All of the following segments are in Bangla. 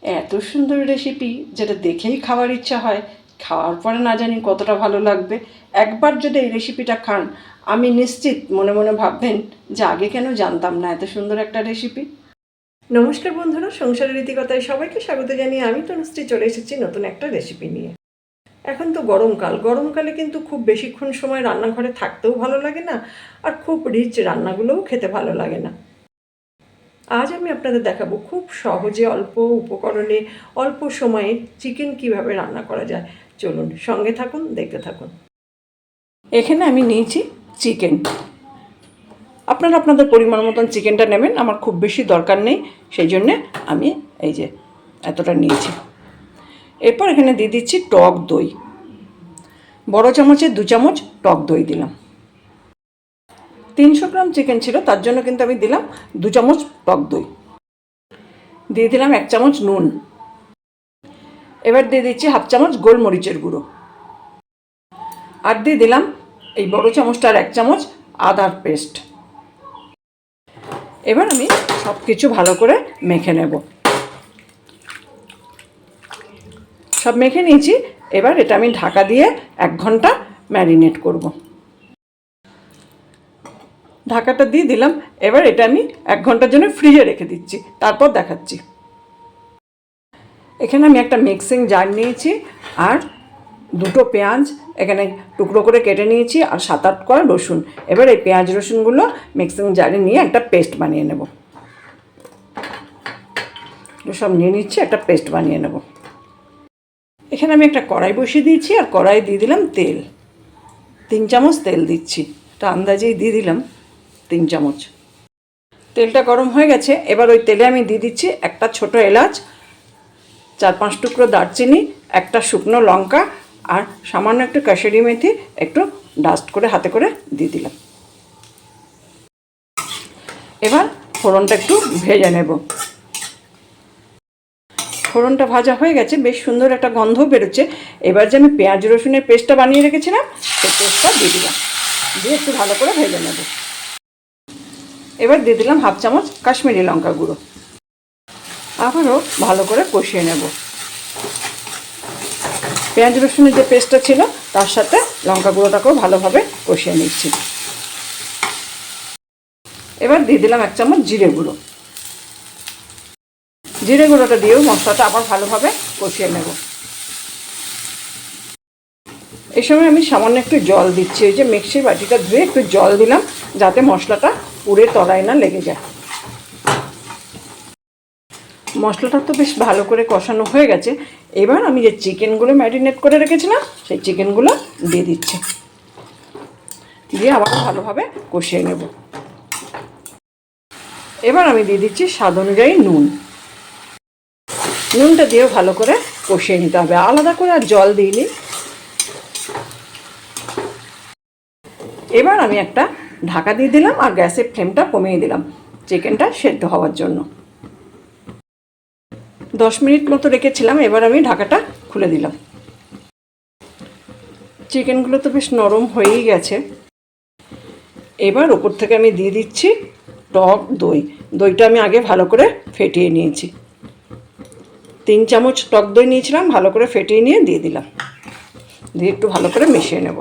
এত সুন্দর রেসিপি যেটা দেখেই খাওয়ার ইচ্ছা হয়, খাওয়ার পরে না জানি কতটা ভালো লাগবে। একবার যদি এই রেসিপিটা খান, আমি নিশ্চিত মনে মনে ভাববেন যে আগে কেন জানতাম না এত সুন্দর একটা রেসিপি। নমস্কার বন্ধুরা, সংসারের রীতিকথায় সবাইকে স্বাগত জানিয়ে আমি তনুশ্রী চলে এসেছি নতুন একটা রেসিপি নিয়ে। এখন তো গরমকালে কিন্তু খুব বেশিক্ষণ সময় রান্নাঘরে থাকতেও ভালো লাগে না, আর খুব রিচ রান্নাগুলোও খেতে ভালো লাগে না। আজ আমি আপনাদের দেখাবো খুব সহজে অল্প উপকরণে অল্প সময়ে চিকেন কিভাবে রান্না করা যায়। চলুন সঙ্গে থাকুন, দেখতে থাকুন। এখানে আমি নিয়েছি চিকেন। আপনারা আপনাদের পরিমাণ মতন চিকেনটা নেবেন, আমার খুব বেশি দরকার নেই, সেই জন্যে আমি এই যে এতটা নিয়েছি। এরপর এখানে দিয়ে দিচ্ছি টক দই। বড় চামচে 2 চামচ টক দই দিলাম। 300 গ্রাম চিকেন ছিল, তার জন্য কিন্তু আমি দিলাম 2 চামচ টক দই। দিয়ে দিলাম 1 চামচ নুন। এবার দিয়ে দিচ্ছি 1/2 চামচ গোলমরিচের গুঁড়ো। আর দিয়ে দিলাম এই বড় চামচটার 1 চামচ আদার পেস্ট। এবার আমি সব কিছু ভালো করে মেখে নেব। সব মেখে নিয়েছি। এবার এটা আমি ঢাকা দিয়ে 1 ঘন্টা ম্যারিনেট করব। ঢাকাটা দিয়ে দিলাম। এবার এটা আমি 1 ঘন্টার জন্য ফ্রিজে রেখে দিচ্ছি, তারপর দেখাচ্ছি। এখানে আমি একটা মিক্সিং জার নিয়েছি আর 2টো পেঁয়াজ এখানে টুকরো করে কেটে নিয়েছি, আর 7-8 কোয়া রসুন। এবার এই পেঁয়াজ রসুনগুলো মিক্সিং জারে নিয়ে একটা পেস্ট বানিয়ে নেব। সব নিয়ে নিচ্ছি, একটা পেস্ট বানিয়ে নেব। এখানে আমি একটা কড়াই বসিয়ে দিয়েছি, আর কড়াই দিয়ে দিলাম তেল। 3 চামচ তেল দিচ্ছি, এটা আন্দাজেই দিয়ে দিলাম 3 চামচ। তেলটা গরম হয়ে গেছে। এবার ওই তেলে আমি দিয়ে দিচ্ছি একটা ছোট এলাচ, 4-5 টুকরো দারচিনি, একটা শুকনো লঙ্কা, আর সামান্য একটু কাসুরি মেথি একটু ডাস্ট করে হাতে করে দিয়ে দিলাম। এবার ফোড়নটা একটু ভেজে নেব। ফোড়নটা ভাজা হয়ে গেছে, বেশ সুন্দর একটা গন্ধ বেরোচ্ছে। এবার যে আমি পেঁয়াজ রসুনের পেস্টটা বানিয়ে রেখেছিলাম, সেই পেস্টটা দিয়ে দিলাম, দিয়ে একটু ভালো করে ভেজে নেব। এবার দিয়ে দিলাম 1/2 চামচ কাশ্মীরি লঙ্কা গুঁড়ো। আবারও ভালো করে কষিয়ে নেব। পেঁয়াজ রসুনের যে পেস্টটা ছিল তার সাথে লঙ্কা গুঁড়োটাকেও ভালোভাবে কষিয়ে নিচ্ছি। এবার দিয়ে দিলাম 1 চামচ জিরে গুঁড়ো। জিরে গুঁড়োটা দিয়েও মশলাটা আবার ভালোভাবে কষিয়ে নেব। এই সময় আমি সামান্য একটু জল দিচ্ছি। ওই যে মিক্সির বাটিটা ধুয়ে একটু জল দিলাম, যাতে মশলাটা পুড়ে তলায় না লেগে যায়। মশলাটা তো বেশ ভালো করে কষানো হয়ে গেছে। এবার আমি যে চিকেনগুলো ম্যারিনেট করে রেখেছিলাম সেই চিকেনগুলো দিয়ে দিচ্ছি, দিয়ে আবার ভালোভাবে কষিয়ে নেব। এবার আমি দিয়ে দিচ্ছি স্বাদ অনুযায়ী নুন। নুনটা দিয়েও ভালো করে কষিয়ে নিতে হবে, আলাদা করে আর জল দিইনি। এবার আমি একটা ঢাকা দিয়ে দিলাম, আর গ্যাসের ফ্লেমটা কমিয়ে দিলাম চিকেনটা সেদ্ধ হওয়ার জন্য। 10 মিনিট মতো রেখেছিলাম। এবার আমি ঢাকাটা খুলে দিলাম। চিকেনগুলো তো বেশ নরম হয়েই গেছে। এবার ওপর থেকে আমি দিয়ে দিচ্ছি টক দই। দইটা আমি আগে ভালো করে ফেটিয়ে নিয়েছি। 3 চামচ টক দই নিয়েছিলাম, ভালো করে ফেটিয়ে নিয়ে দিয়ে দিলাম, দিয়ে একটু ভালো করে মিশিয়ে নেব।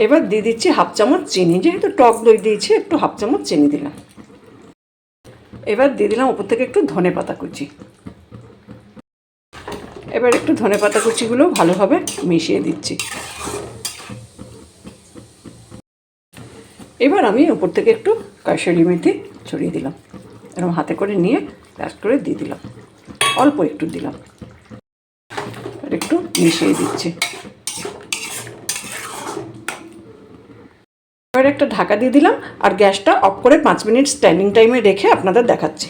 এবার দিয়ে দিচ্ছি 1/2 চামচ চিনি, যেহেতু টক দই দিয়েছি একটু 1/2 চামচ চিনি দিলাম। এবার দিয়ে দিলাম ওপর থেকে একটু ধনেপাতা কুচি। এবার একটু ধনেপাতা কুচিগুলো ভালোভাবে মিশিয়ে দিচ্ছি। এবার আমি ওপর থেকে একটু কাসুরি মেথি ছড়িয়ে দিলাম, এরকম হাতে করে নিয়ে পেস্ট করে দিয়ে দিলাম, অল্প একটু দিলাম, আর একটু মিশিয়ে দিচ্ছি। এবার একটা ঢাকা দিয়ে দিলাম, আর গ্যাসটা অফ করে 5 মিনিট স্ট্যান্ডিং টাইমে রেখে আপনাদের দেখাচ্ছি।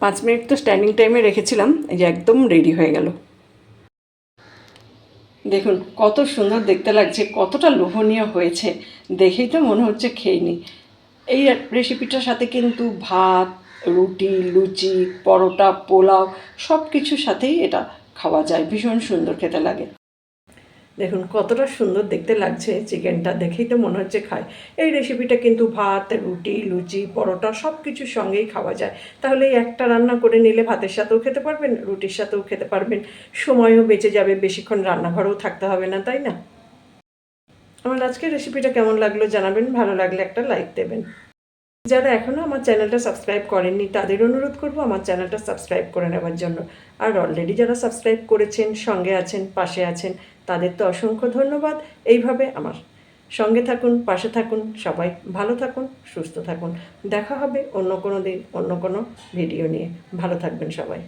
5 মিনিট তো স্ট্যান্ডিং টাইমে রেখেছিলাম, এই যে একদম রেডি হয়ে গেল। দেখুন কত সুন্দর দেখতে লাগছে, কতটা লোভনীয় হয়েছে, দেখেই তো মনে হচ্ছে খেয়ে নিই। এই রেসিপিটার সাথে কিন্তু ভাত, রুটি, লুচি, পরোটা, পোলাও সব কিছুর সাথেই এটা খাওয়া যায়, ভীষণ সুন্দর খেতে লাগে। দেখুন কতটা সুন্দর দেখতে লাগছে চিকেনটা, দেখেই তো মনে হচ্ছে খায়। এই রেসিপিটা কিন্তু ভাত, রুটি, লুচি, পরোটা সব কিছুর সঙ্গেই খাওয়া যায়। তাহলে এই একটা রান্না করে নিলে ভাতের সাথেও খেতে পারবেন, রুটির সাথেও খেতে পারবেন, সময়ও বেঁচে যাবে, বেশিক্ষণ রান্নাঘরেও থাকতে হবে না, তাই না? আমার আজকের রেসিপিটা কেমন লাগলো জানাবেন, ভালো লাগলে একটা লাইক দেবেন। যারা এখনও আমার চ্যানেলটা সাবস্ক্রাইব করেননি তাদের অনুরোধ করব আমার চ্যানেলটা সাবস্ক্রাইব করে নেওয়ার জন্য। আর অলরেডি যারা সাবস্ক্রাইব করেছেন, সঙ্গে আছেন, পাশে আছেন, তাদের তো অসংখ্য ধন্যবাদ। এইভাবে আমার সঙ্গে থাকুন, পাশে থাকুন, সবাই ভালো থাকুন, সুস্থ থাকুন। দেখা হবে অন্য কোনো দিন অন্য কোনো ভিডিও নিয়ে। ভালো থাকবেন সবাই।